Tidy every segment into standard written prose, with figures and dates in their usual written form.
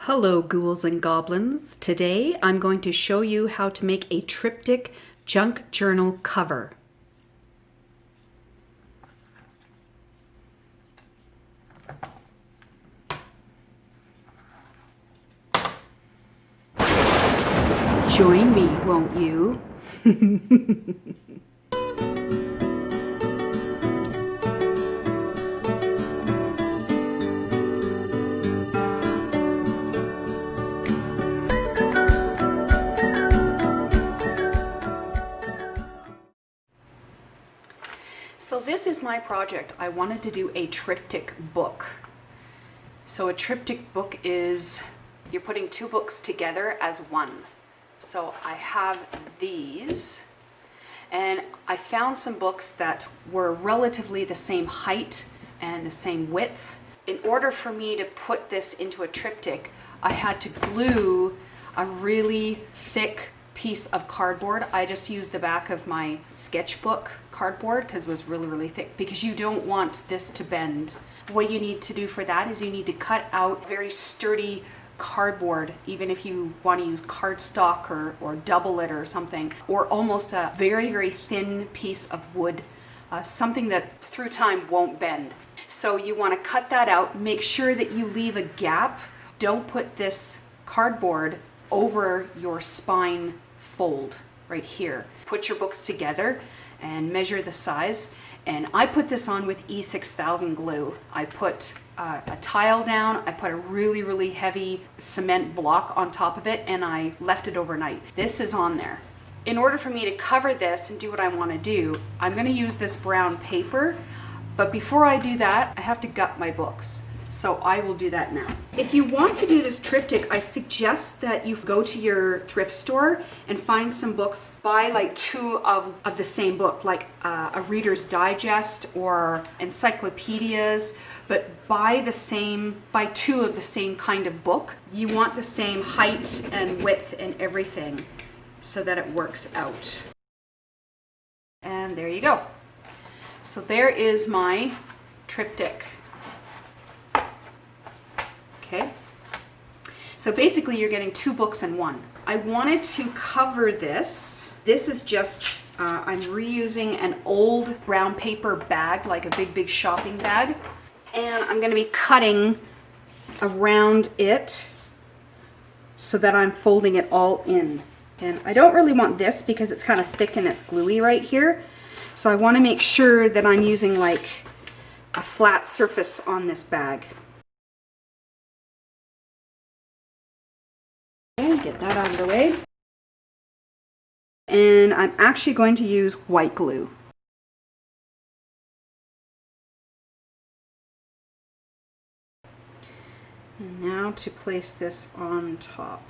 Hello, ghouls and goblins. Today I'm going to show you how to make a triptych junk journal cover. Join me, won't you? So this is my project. I wanted to do a triptych book. So a triptych book is you're putting two books together as one. So I have these, and I found some books that were relatively the same height and the same width. In order for me to put this into a triptych, I had to glue a really thick piece of cardboard. I just used the back of my sketchbook cardboard because it was really thick, because you don't want this to bend. What you need to do for that is you need to cut out very sturdy cardboard, even if you want to use cardstock or double it or something, or almost a very thin piece of wood, something that through time won't bend. So you want to cut that out, make sure that you leave a gap. Don't put this cardboard over your spine fold right here. Put your books together and measure the size. And I put this on with E6000 glue. I put a tile down, I put a really heavy cement block on top of it, and I left it overnight. This is on there. In order for me to cover this and do what I want to do, I'm going to use this brown paper, but before I do that, I have to gut my books. So I will do that now. If you want to do this triptych, I suggest that you go to your thrift store and find some books. Buy like two of the same book, like a Reader's Digest or encyclopedias, but buy two of the same kind of book. You want the same height and width and everything so that it works out. And there you go. So there is my triptych. Okay, so basically you're getting two books in one. I wanted to cover this. This is just, I'm reusing an old brown paper bag, like a big shopping bag. And I'm gonna be cutting around it so that I'm folding it all in. And I don't really want this because it's kind of thick and it's gluey right here. So I wanna make sure that I'm using like a flat surface on this bag. Get that out of the way. And I'm actually going to use white glue. And now to place this on top.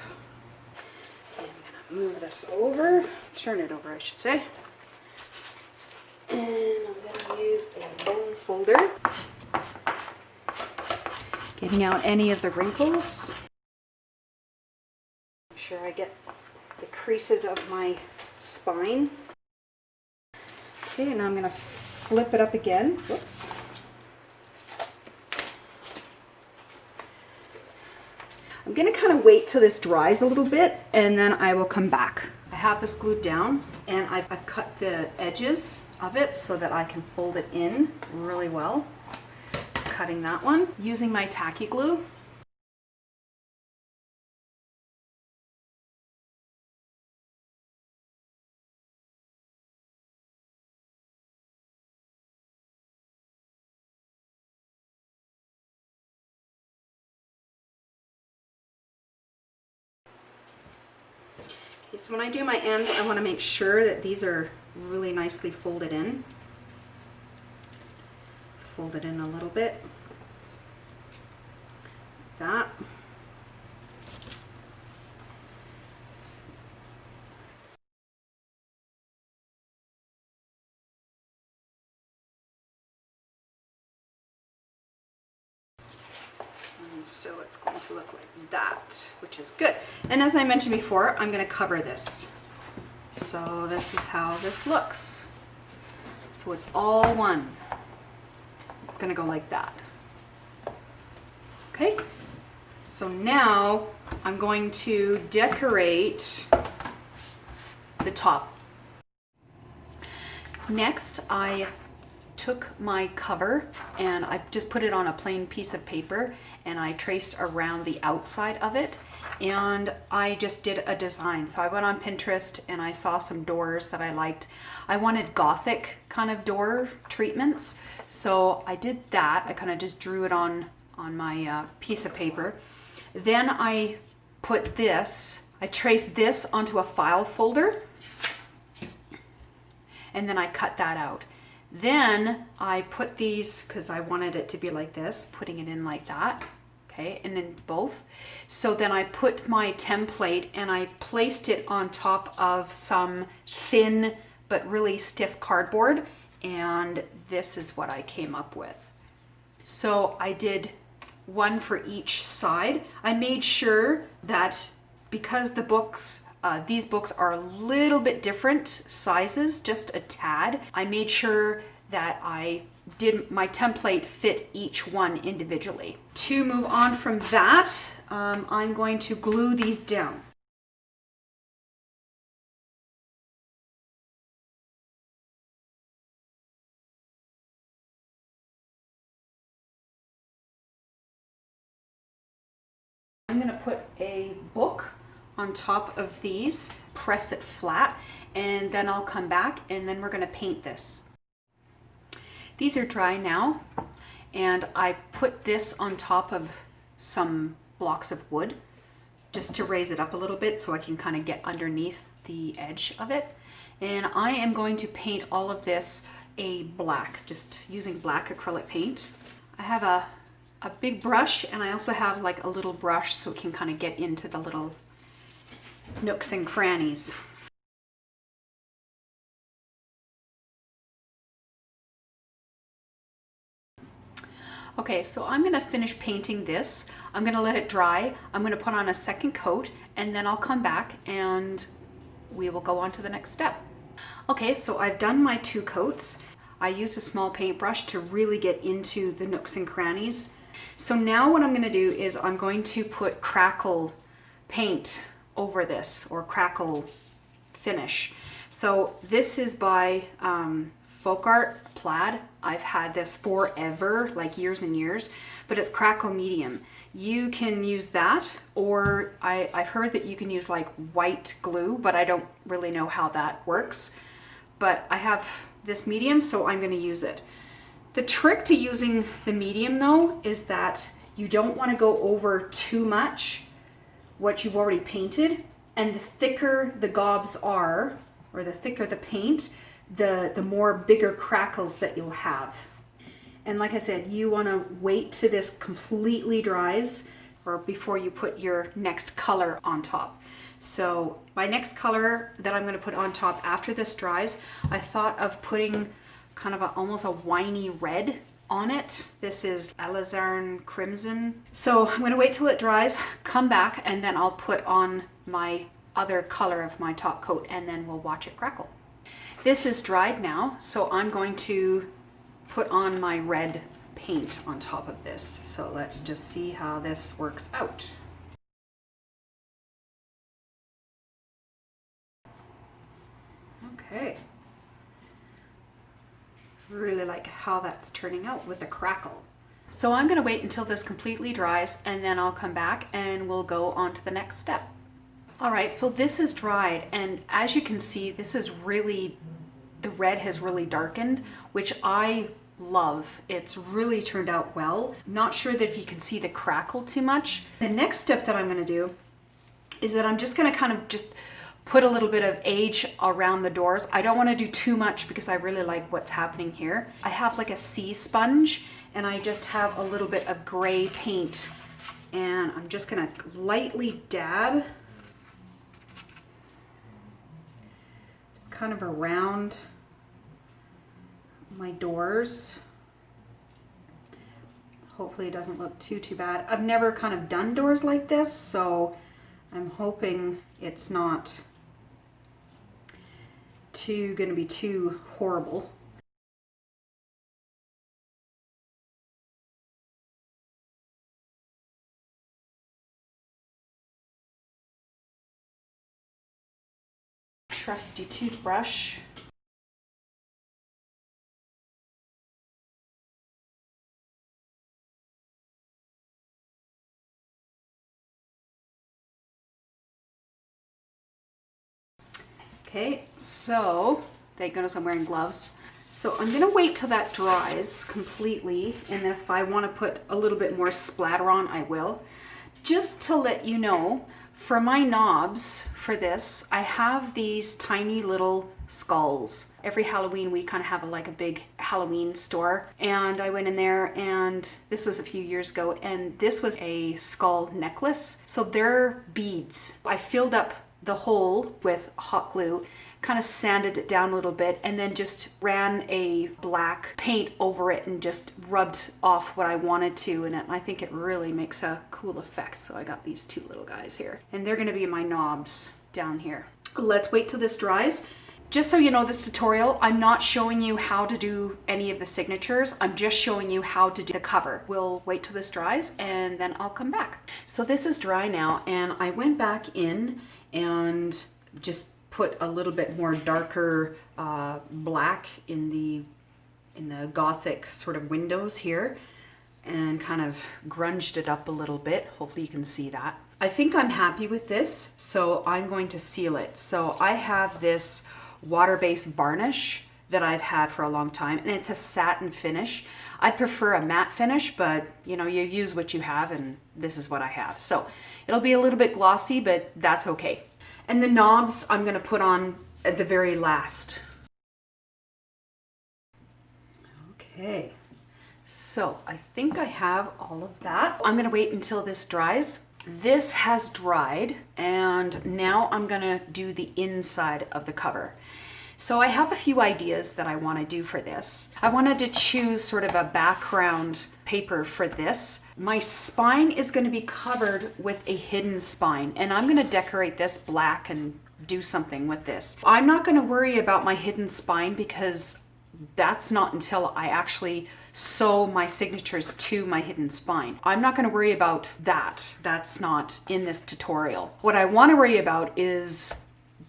I'm going to move this over, turn it over I should say. And I'm going to use a bone folder. Getting out any of the wrinkles. Sure I get the creases of my spine. Okay, and now I'm going to flip it up again. Whoops. I'm going to kind of wait till this dries a little bit and then I will come back. I have this glued down and I've cut the edges of it so that I can fold it in really well. Just cutting that one. Using my tacky glue. So when I do my ends, I want to make sure that these are really nicely folded in. Fold it in a little bit. Like that. So it's going to look like that, which is good. And as I mentioned before, I'm going to cover this. So this is how this looks. So it's all one. It's going to go like that. Okay? So now I'm going to decorate the top. Next, I took my cover and I just put it on a plain piece of paper and I traced around the outside of it, and I just did a design. So I went on Pinterest and I saw some doors that I liked. I wanted Gothic kind of door treatments, so I did that. I kind of just drew it on my piece of paper. Then I put this, I traced this onto a file folder, and then I cut that out. Then I put these, because I wanted it to be like this, putting it in like that, okay, and then both. So then I put my template and I placed it on top of some thin but really stiff cardboard, and this is what I came up with. So I did one for each side. I made sure that because the books, these books are a little bit different sizes, just a tad, I made sure that I did my template fit each one individually. To move on from that, I'm going to glue these down. I'm going to put a book on top of these, press it flat, and then I'll come back and then we're going to paint this. These are dry now, and I put this on top of some blocks of wood just to raise it up a little bit so I can kind of get underneath the edge of it. And I am going to paint all of this a black, just using black acrylic paint. I have a big brush, and I also have like a little brush so it can kind of get into the little nooks and crannies. Okay, so I'm gonna finish painting this. I'm gonna let it dry. I'm gonna put on a second coat, and then I'll come back and we will go on to the next step. Okay, so I've done my 2 coats. I used a small paintbrush to really get into the nooks and crannies. So now what I'm going to do is I'm going to put crackle paint over this, or crackle finish. So this is by Folk Art Plaid. I've had this forever, like years and years, but it's crackle medium. You can use that, or I've heard that you can use like white glue, but I don't really know how that works. But I have this medium, so I'm going to use it. The trick to using the medium though is that you don't want to go over too much what you've already painted, and the thicker the gobs are, or the thicker the paint, the more bigger crackles that you'll have. And like I said, you want to wait till this completely dries or before you put your next color on top. So my next color that I'm going to put on top after this dries, I thought of putting kind of almost a winey red on it. This is Alizarn Crimson. So I'm going to wait till it dries, come back, and then I'll put on my other color of my top coat, and then we'll watch it crackle. This is dried now, so I'm going to put on my red paint on top of this. So let's just see how this works out. Okay. Really like how that's turning out with the crackle. So I'm going to wait until this completely dries, and then I'll come back and we'll go on to the next step. All right, so this is dried, and as you can see, this is really, the red has really darkened, which I love. It's really turned out well. Not sure that if you can see the crackle too much. The next step that I'm going to do is that I'm just going to kind of just put a little bit of age around the doors. I don't want to do too much because I really like what's happening here. I have like a sea sponge, and I just have a little bit of gray paint, and I'm just going to lightly dab just kind of around my doors. Hopefully it doesn't look too bad. I've never kind of done doors like this, so I'm hoping it's not going to be too horrible. trusty toothbrush. Okay, so thank goodness I'm wearing gloves. So I'm gonna wait till that dries completely, and then if I want to put a little bit more splatter on, I will. Just to let you know, for my knobs for this, I have these tiny little skulls. Every Halloween we kind of have like a big Halloween store, and I went in there, and this was a few years ago, and this was a skull necklace. So they're beads. I filled up the hole with hot glue, kind of sanded it down a little bit, and then just ran a black paint over it and just rubbed off what I wanted to in it. And I think it really makes a cool effect. So I got these two little guys here, and they're going to be my knobs down here. Let's wait till this dries. Just so you know, this tutorial, I'm not showing you how to do any of the signatures. I'm just showing you how to do the cover. We'll wait till this dries and then I'll come back. So this is dry now, and I went back in and just put a little bit more darker black in the Gothic sort of windows here, and kind of grunged it up a little bit. Hopefully you can see that. I think I'm happy with this, so I'm going to seal it. So I have this water-based varnish that I've had for a long time, and it's a satin finish. I prefer a matte finish, but you know, you use what you have, and this is what I have. So it'll be a little bit glossy, but that's okay. And the knobs I'm going to put on at the very last. Okay, so I think I have all of that. I'm going to wait until this dries. This has dried, and now I'm going to do the inside of the cover. So I have a few ideas that I want to do for this. I wanted to choose sort of a background paper for this. My spine is going to be covered with a hidden spine, and I'm going to decorate this black and do something with this. I'm not going to worry about my hidden spine because that's not until I actually sew my signatures to my hidden spine. I'm not going to worry about that. That's not in this tutorial. What I want to worry about is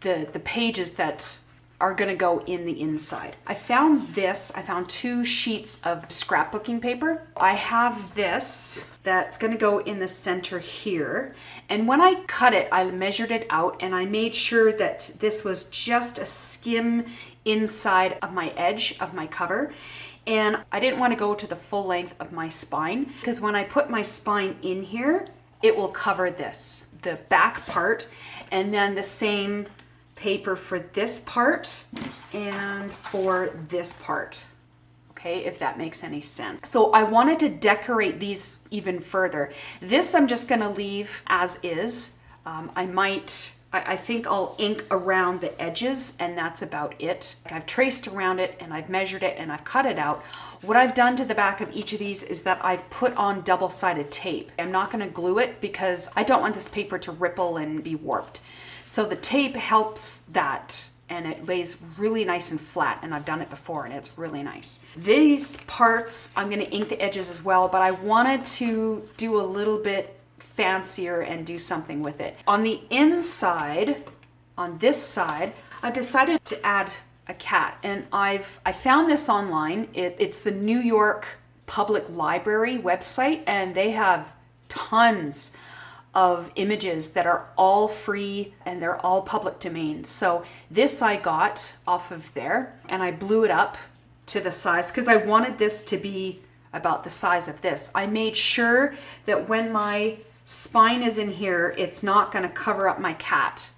the pages that are going to go in the inside. I found 2 sheets of scrapbooking paper. I have this that's going to go in the center here. And when I cut it, I measured it out, and I made sure that this was just a skim inside of my edge of my cover. And I didn't want to go to the full length of my spine, because when I put my spine in here, it will cover this, the back part, and then the same paper for this part and for this part. Okay, if that makes any sense. So I wanted to decorate these even further. This I'm just gonna leave as is. I think I'll ink around the edges, and that's about it. I've traced around it, and I've measured it, and I've cut it out. What I've done to the back of each of these is that I've put on double-sided tape. I'm not gonna glue it because I don't want this paper to ripple and be warped. So the tape helps that, and it lays really nice and flat, and I've done it before, and it's really nice. These parts, I'm gonna ink the edges as well, but I wanted to do a little bit fancier and do something with it. On the inside, on this side, I decided to add a cat, and I found this online. It's the New York Public Library website, and they have tons of images that are all free and they're all public domain. So this I got off of there, and I blew it up to the size because I wanted this to be about the size of this. I made sure that when my spine is in here, it's not going to cover up my cat.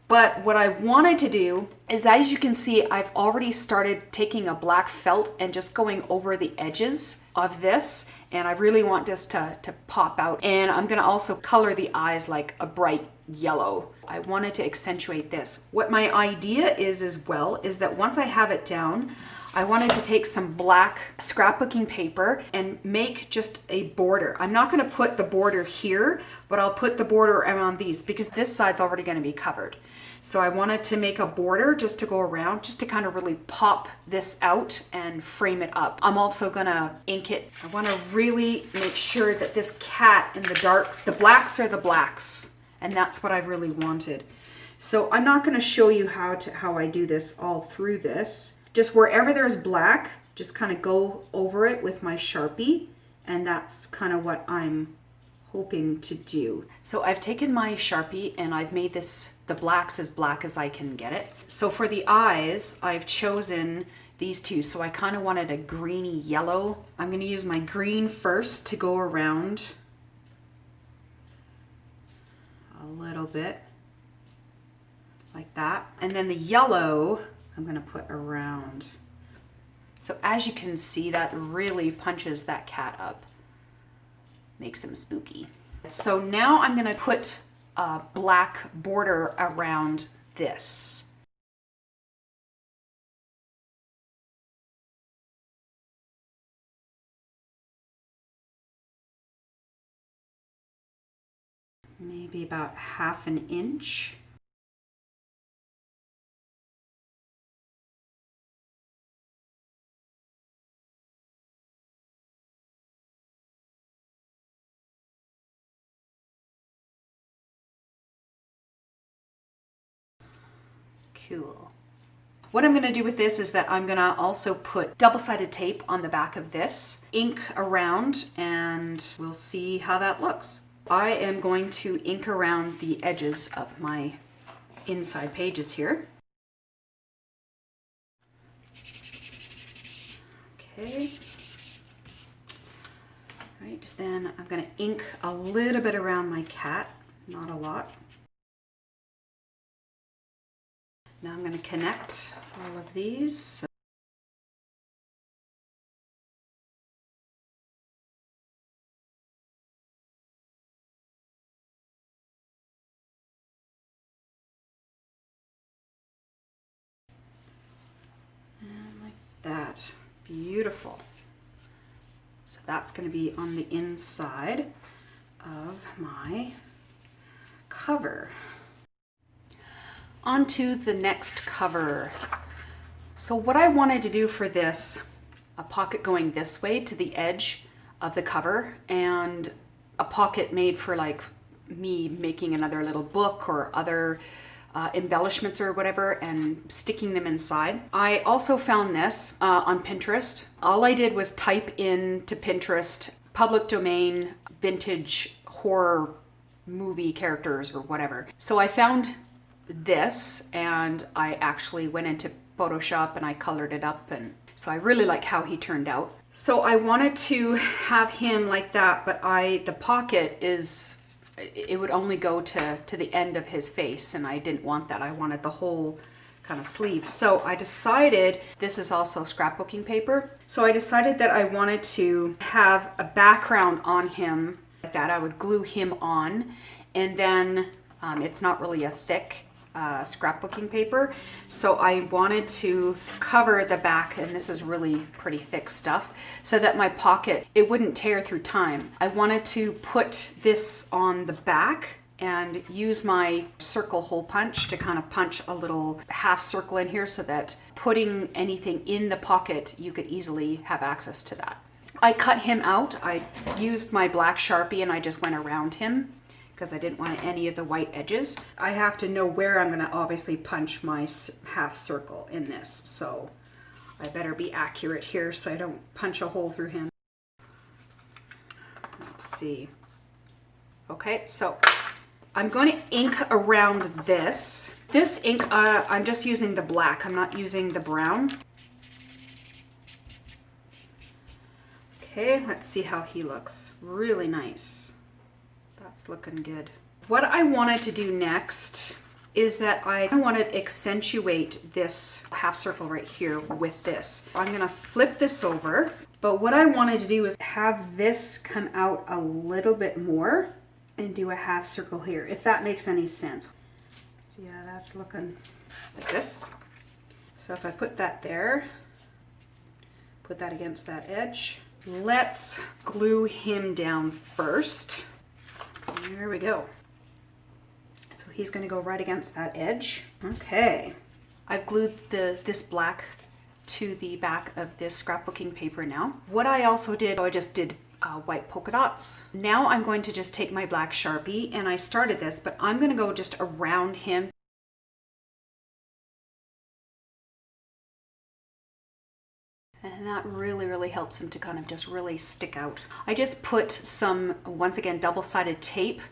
But what I wanted to do is, as you can see, I've already started taking a black felt and just going over the edges of this. And I really want this to pop out. And I'm gonna also color the eyes like a bright yellow. I wanted to accentuate this. What my idea is as well is that once I have it down, I wanted to take some black scrapbooking paper and make just a border. I'm not gonna put the border here, but I'll put the border around these because this side's already gonna be covered. So I wanted to make a border just to go around, just to kind of really pop this out and frame it up. I'm also gonna ink it. I wanna really make sure that this cat in the darks, the blacks are the blacks, and that's what I really wanted. So I'm not going to show you how I do this all through this. Just wherever there's black, just kind of go over it with my Sharpie, and that's kind of what I'm hoping to do. So I've taken my Sharpie and I've made the blacks as black as I can get it. So for the eyes, I've chosen these two. So I kind of wanted a greeny yellow. I'm going to use my green first to go around a little bit like that. And then the yellow I'm going to put around. So as you can see, that really punches that cat up. Makes him spooky. So now I'm going to put a black border around this. Maybe about 1/2 inch. Cool. What I'm going to do with this is that I'm going to also put double-sided tape on the back of this, ink around, and we'll see how that looks. I am going to ink around the edges of my inside pages here. Okay. Right, then I'm going to ink a little bit around my cat, not a lot. Now I'm going to connect all of these. And like that. Beautiful. So that's going to be on the inside of my cover. On to the next cover. So what I wanted to do for this, a pocket going this way to the edge of the cover, and a pocket made for like me making another little book or other embellishments or whatever, and sticking them inside. I also found this on Pinterest. All I did was type into Pinterest public domain vintage horror movie characters or whatever. So I found this, and I actually went into Photoshop and I colored it up, and so I really like how he turned out. So I wanted to have him like that, but the pocket is, it would only go to the end of his face, and I didn't want that. I wanted the whole kind of sleeve. So I decided, this is also scrapbooking paper, so I decided that I wanted to have a background on him like that. I would glue him on, and then it's not really a thick scrapbooking paper, so I wanted to cover the back, and this is really pretty thick stuff, so that my pocket, it wouldn't tear through time. I wanted to put this on the back and use my circle hole punch to kind of punch a little half circle in here, so that putting anything in the pocket, you could easily have access to that. I cut him out. I used my black Sharpie and I just went around him, because I didn't want any of the white edges. I have to know where I'm gonna obviously punch my half circle in this, so I better be accurate here so I don't punch a hole through him. Let's see. Okay, so I'm going to ink around this. This ink, I'm just using the black, I'm not using the brown. Okay, let's see how he looks. Really nice. That's looking good. What I wanted to do next is that I want to accentuate this half circle right here with this. I'm going to flip this over, but what I wanted to do is have this come out a little bit more and do a half circle here, if that makes any sense. So yeah, that's looking like this. So if I put that there, put that against that edge. Let's glue him down first. There we go. So he's going to go right against that edge. Okay. I've glued this black to the back of this scrapbooking paper now. What I also did, I just did white polka dots. Now I'm going to just take my black Sharpie, and I started this, but I'm going to go just around him. And that really, really helps them to kind of just really stick out. I just put some, once again, double-sided tape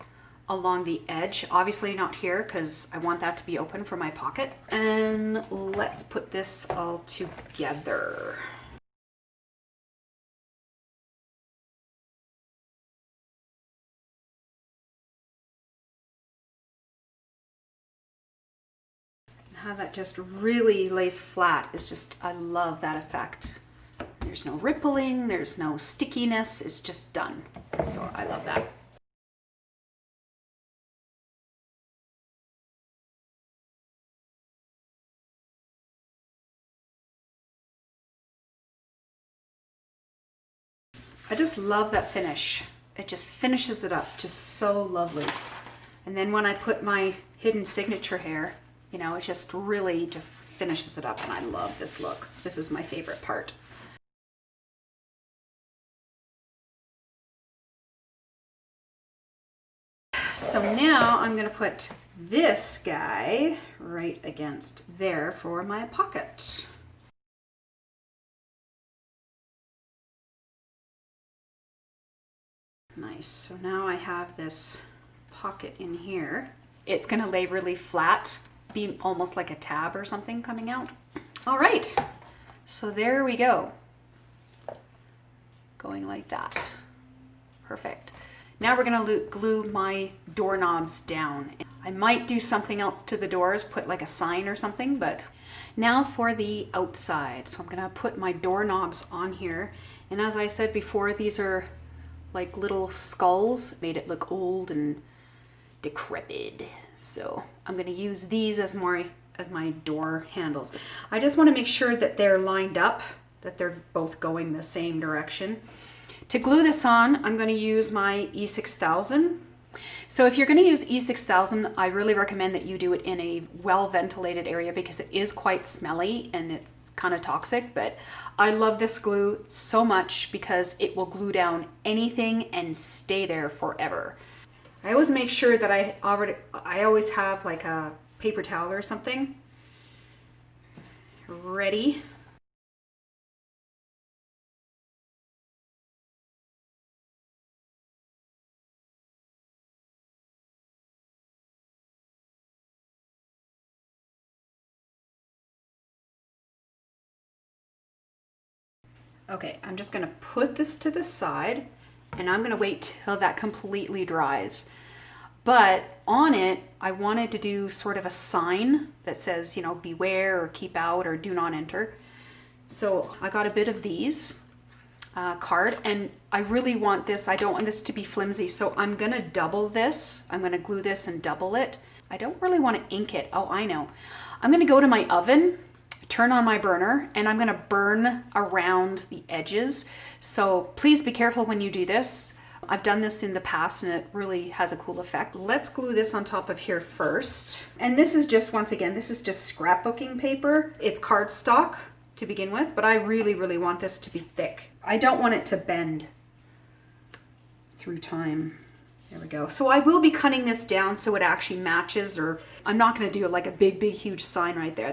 along the edge. Obviously not here because I want that to be open for my pocket. And let's put this all together. How that just really lays flat is just, I love that effect. There's no rippling, there's no stickiness, it's just done. So I love that. I just love that finish. It just finishes it up just so lovely. And then when I put my hidden signature hair, you know, it just really just finishes it up, and I love this look. This is my favorite part. So now I'm gonna put this guy right against there for my pocket. Nice, so now I have this pocket in here. It's gonna lay really flat, be almost like a tab or something coming out. All right, so there we go. Going like that. Perfect. Now we're gonna glue my doorknobs down. I might do something else to the doors, put like a sign or something, but now for the outside. So I'm gonna put my doorknobs on here. And as I said before, these are like little skulls, made it look old and decrepit. So I'm gonna use these as my door handles. I just wanna make sure that they're lined up, that they're both going the same direction. To glue this on, I'm going to use my E6000. So if you're going to use E6000, I really recommend that you do it in a well-ventilated area because it is quite smelly and it's kind of toxic, but I love this glue so much because it will glue down anything and stay there forever. I always make sure that I always have like a paper towel or something ready. Okay, I'm just gonna put this to the side and I'm gonna wait till that completely dries. But on it, I wanted to do sort of a sign that says, you know, beware or keep out or do not enter. So I got a bit of these card, and I really want this, I don't want this to be flimsy, so I'm gonna double this. I'm gonna glue this and double it. I don't really wanna ink it. Oh, I know. I'm gonna go to my oven, turn on my burner, and I'm gonna burn around the edges. So please be careful when you do this. I've done this in the past and it really has a cool effect. Let's glue this on top of here first. And this is just, once again, this is just scrapbooking paper. It's cardstock to begin with, but I really, really want this to be thick. I don't want it to bend through time. There we go. So I will be cutting this down so it actually matches, or I'm not gonna do like a big, huge sign right there.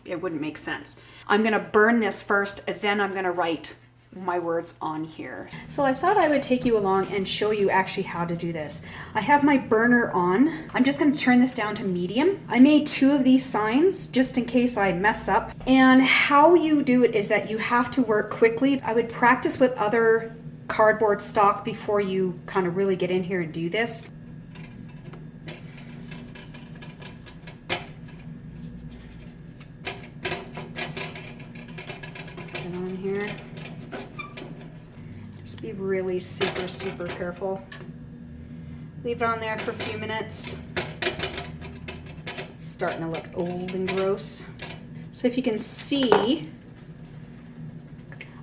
It wouldn't make sense. I'm gonna burn this first, and then I'm gonna write my words on here. So I thought I would take you along and show you actually how to do this. I have my burner on. I'm just gonna turn this down to medium. I made 2 of these signs just in case I mess up. And how you do it is that you have to work quickly. I would practice with other cardboard stock before you kind of really get in here and do this. On here. Just be really super careful. Leave it on there for a few minutes. It's starting to look old and gross. So if you can see,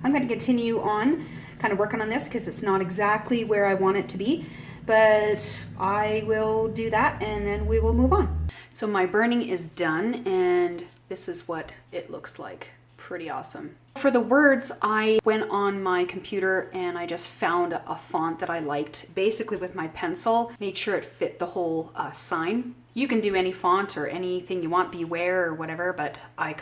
I'm going to continue on kind of working on this because it's not exactly where I want it to be, but I will do that and then we will move on. So my burning is done and this is what it looks like. pretty awesome. For the words, I went on my computer and I just found a font that I liked. Basically with my pencil, made sure it fit the whole sign. You can do any font or anything you want, beware or whatever, but I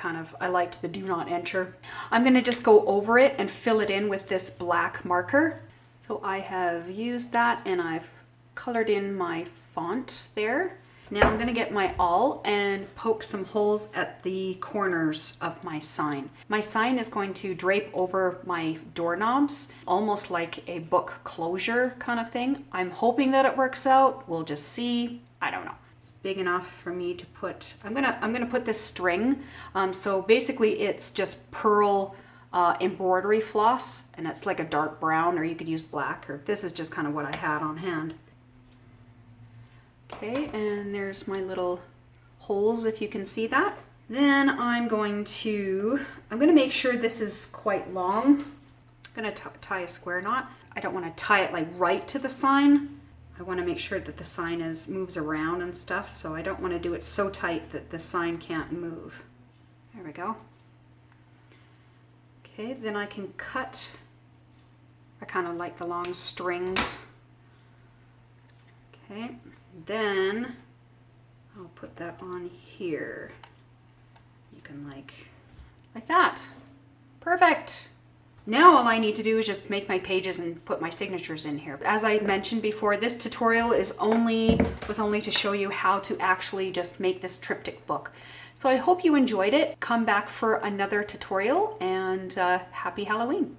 liked the do not enter. I'm gonna just go over it and fill it in with this black marker. So I have used that and I've colored in my font there. Now I'm gonna get my awl and poke some holes at the corners of my sign. My sign is going to drape over my doorknobs, almost like a book closure kind of thing. I'm hoping that it works out. We'll just see. I don't know. It's big enough for me to put. I'm gonna put this string. So basically, it's just pearl embroidery floss, and it's like a dark brown, or you could use black. Or this is just kind of what I had on hand. Okay, and there's my little holes, if you can see that. Then I'm going to make sure this is quite long. I'm gonna tie a square knot. I don't want to tie it like right to the sign. I want to make sure that the sign moves around and stuff, so I don't want to do it so tight that the sign can't move. There we go. Okay, then I can cut. I kind of like the long strings. Okay. Then I'll put that on here. You can like that. Perfect. Now all I need to do is just make my pages and put my signatures in here. As I mentioned before, this tutorial was only to show you how to actually just make this triptych book. So I hope you enjoyed it. Come back for another tutorial, and happy Halloween.